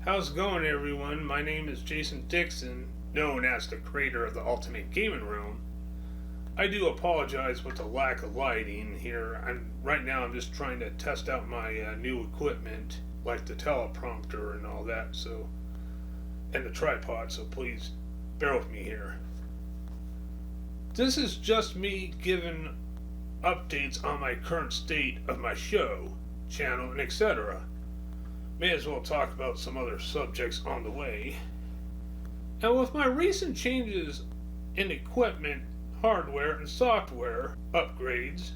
How's it going, everyone? My name is Dixon, known as the creator of the Ultimate Gaming Room. I do apologize with the lack of lighting here. Right now I'm just trying to test out my new equipment, like the teleprompter and all that, and the tripod, so please bear with me here. This is just me giving updates on my current state of my show, channel, and etc. May as well talk about some other subjects on the way. And with my recent changes in equipment, hardware, and software upgrades,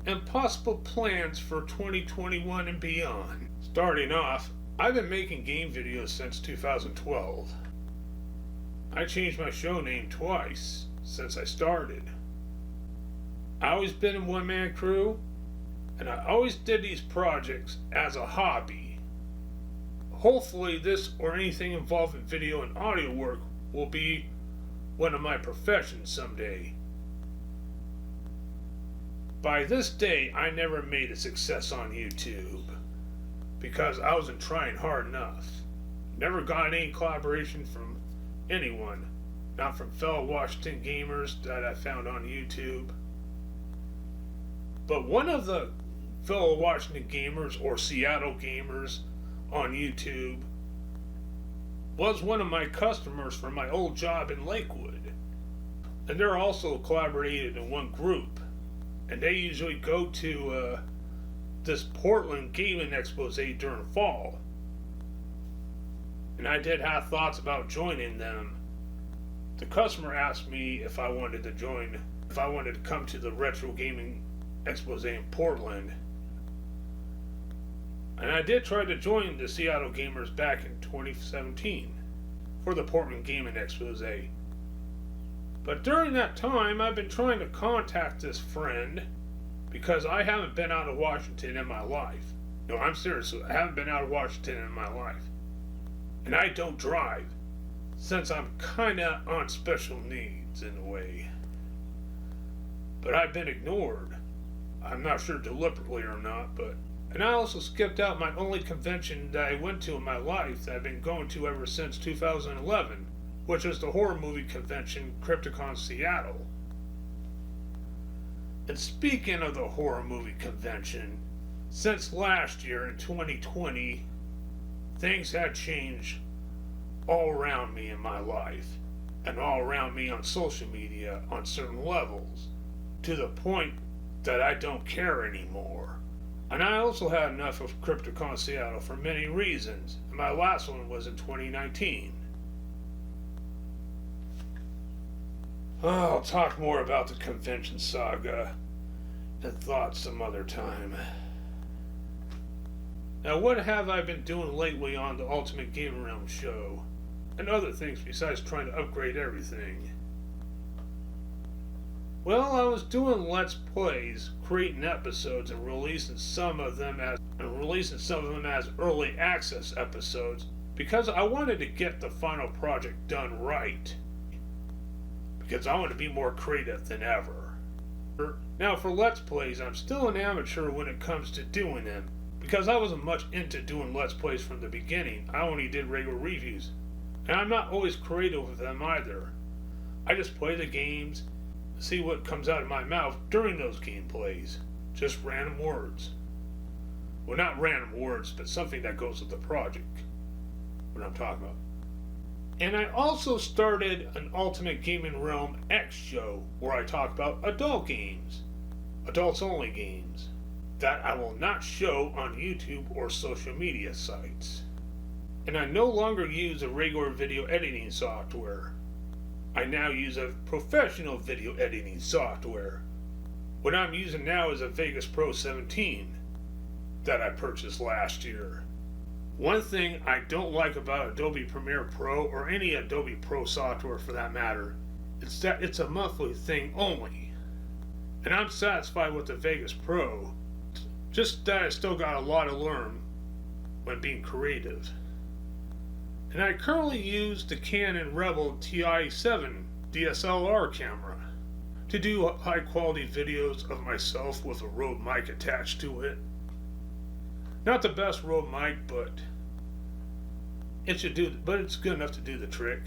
and possible plans for 2021 and beyond. Starting off, I've been making game videos since 2012. I changed my show name twice since I started. I always been a one-man crew, and I always did these projects as a hobby. Hopefully this or anything involving video and audio work will be one of my professions someday. By this day, I never made a success on YouTube because I wasn't trying hard enough. Never got any collaboration from anyone, not from fellow Washington gamers that I found on YouTube. But one of the fellow Washington gamers or Seattle gamers on YouTube was one of my customers for my old job in Lakewood. And they're also collaborated in one group. And they usually go to this Portland Gaming Expose during fall. And I did have thoughts about joining them. The customer asked me if I wanted to come to the Retro Gaming Expose in Portland. And I did try to join the Seattle Gamers back in 2017 for the Portland Gaming Expose. But during that time, I've been trying to contact this friend because I haven't been out of Washington in my life. No, I'm serious. I haven't been out of Washington in my life. And I don't drive, since I'm kinda on special needs in a way. But I've been ignored. I'm not sure deliberately or not, and I also skipped out my only convention that I went to in my life that I've been going to ever since 2011, which was the horror movie convention, Crypticon Seattle. And speaking of the horror movie convention, since last year in 2020, things had changed all around me in my life, and all around me on social media on certain levels, to the point that I don't care anymore. And I also had enough of Crypticon Seattle for many reasons, and my last one was in 2019. I'll talk more about the convention saga and thoughts some other time. Now, what have I been doing lately on the Ultimate Gaming Realm show, and other things besides trying to upgrade everything? Well, I was doing Let's Plays, creating episodes and releasing some of them as early access episodes because I wanted to get the final project done right. Because I want to be more creative than ever. Now for Let's Plays, I'm still an amateur when it comes to doing them. Because I wasn't much into doing Let's Plays from the beginning. I only did regular reviews. And I'm not always creative with them either. I just play the games, see what comes out of my mouth during those gameplays. Just random words. Well, not random words, but something that goes with the project. What I'm talking about. And I also started an Ultimate Gaming Realm X show where I talk about adult games. Adults only games. That I will not show on YouTube or social media sites. And I no longer use a regular video editing software. I now use a professional video editing software. What I'm using now is a Vegas Pro 17 that I purchased last year. One thing I don't like about Adobe Premiere Pro, or any Adobe Pro software for that matter, is that it's a monthly thing only. And I'm satisfied with the Vegas Pro, just that I still got a lot to learn when being creative. And I currently use the Canon Rebel TI7 DSLR camera to do high quality videos of myself with a Rode mic attached to it. Not the best Rode mic, but it's good enough to do the trick.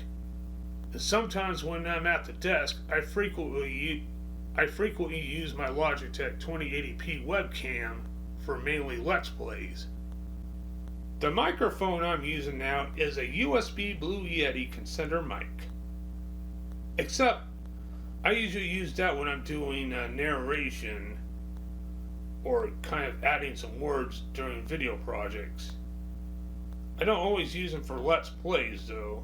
And sometimes when I'm at the desk, I frequently use my Logitech 2080p webcam for mainly Let's Plays. The microphone I'm using now is a USB Blue Yeti condenser mic. Except, I usually use that when I'm doing narration or kind of adding some words during video projects. I don't always use them for Let's Plays though,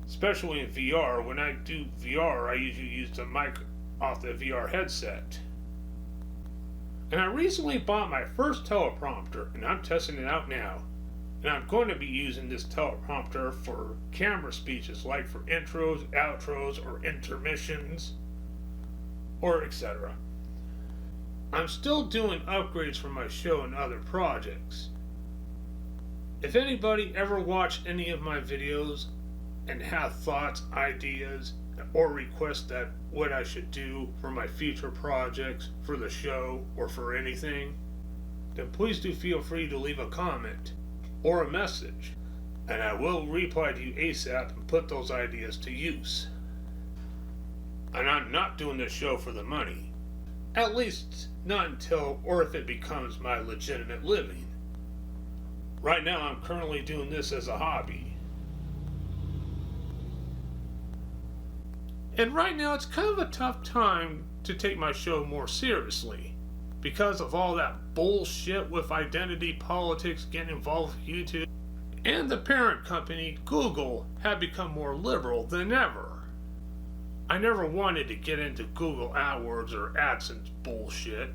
especially in VR. When I do VR, I usually use the mic off the VR headset. And I recently bought my first teleprompter, and I'm testing it out now. And I'm going to be using this teleprompter for camera speeches, like for intros, outros, or intermissions, or etc. I'm still doing upgrades for my show and other projects. If anybody ever watched any of my videos and have thoughts, ideas, or requests that what I should do for my future projects, for the show, or for anything, then please do feel free to leave a comment or a message, and I will reply to you ASAP and put those ideas to use. And I'm not doing this show for the money. At least not until or if it becomes my legitimate living. Right now I'm currently doing this as a hobby. And right now it's kind of a tough time to take my show more seriously, because of all that bullshit with identity politics getting involved with YouTube. And the parent company, Google, have become more liberal than ever. I never wanted to get into Google AdWords or AdSense bullshit.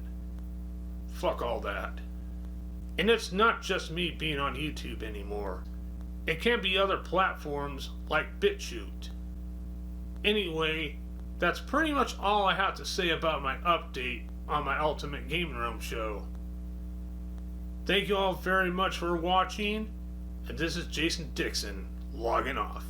Fuck all that. And it's not just me being on YouTube anymore. It can be other platforms like BitChute. Anyway, that's pretty much all I have to say about my update on my Ultimate Gaming Room show. Thank you all very much for watching, and this is Jason Dixon, logging off.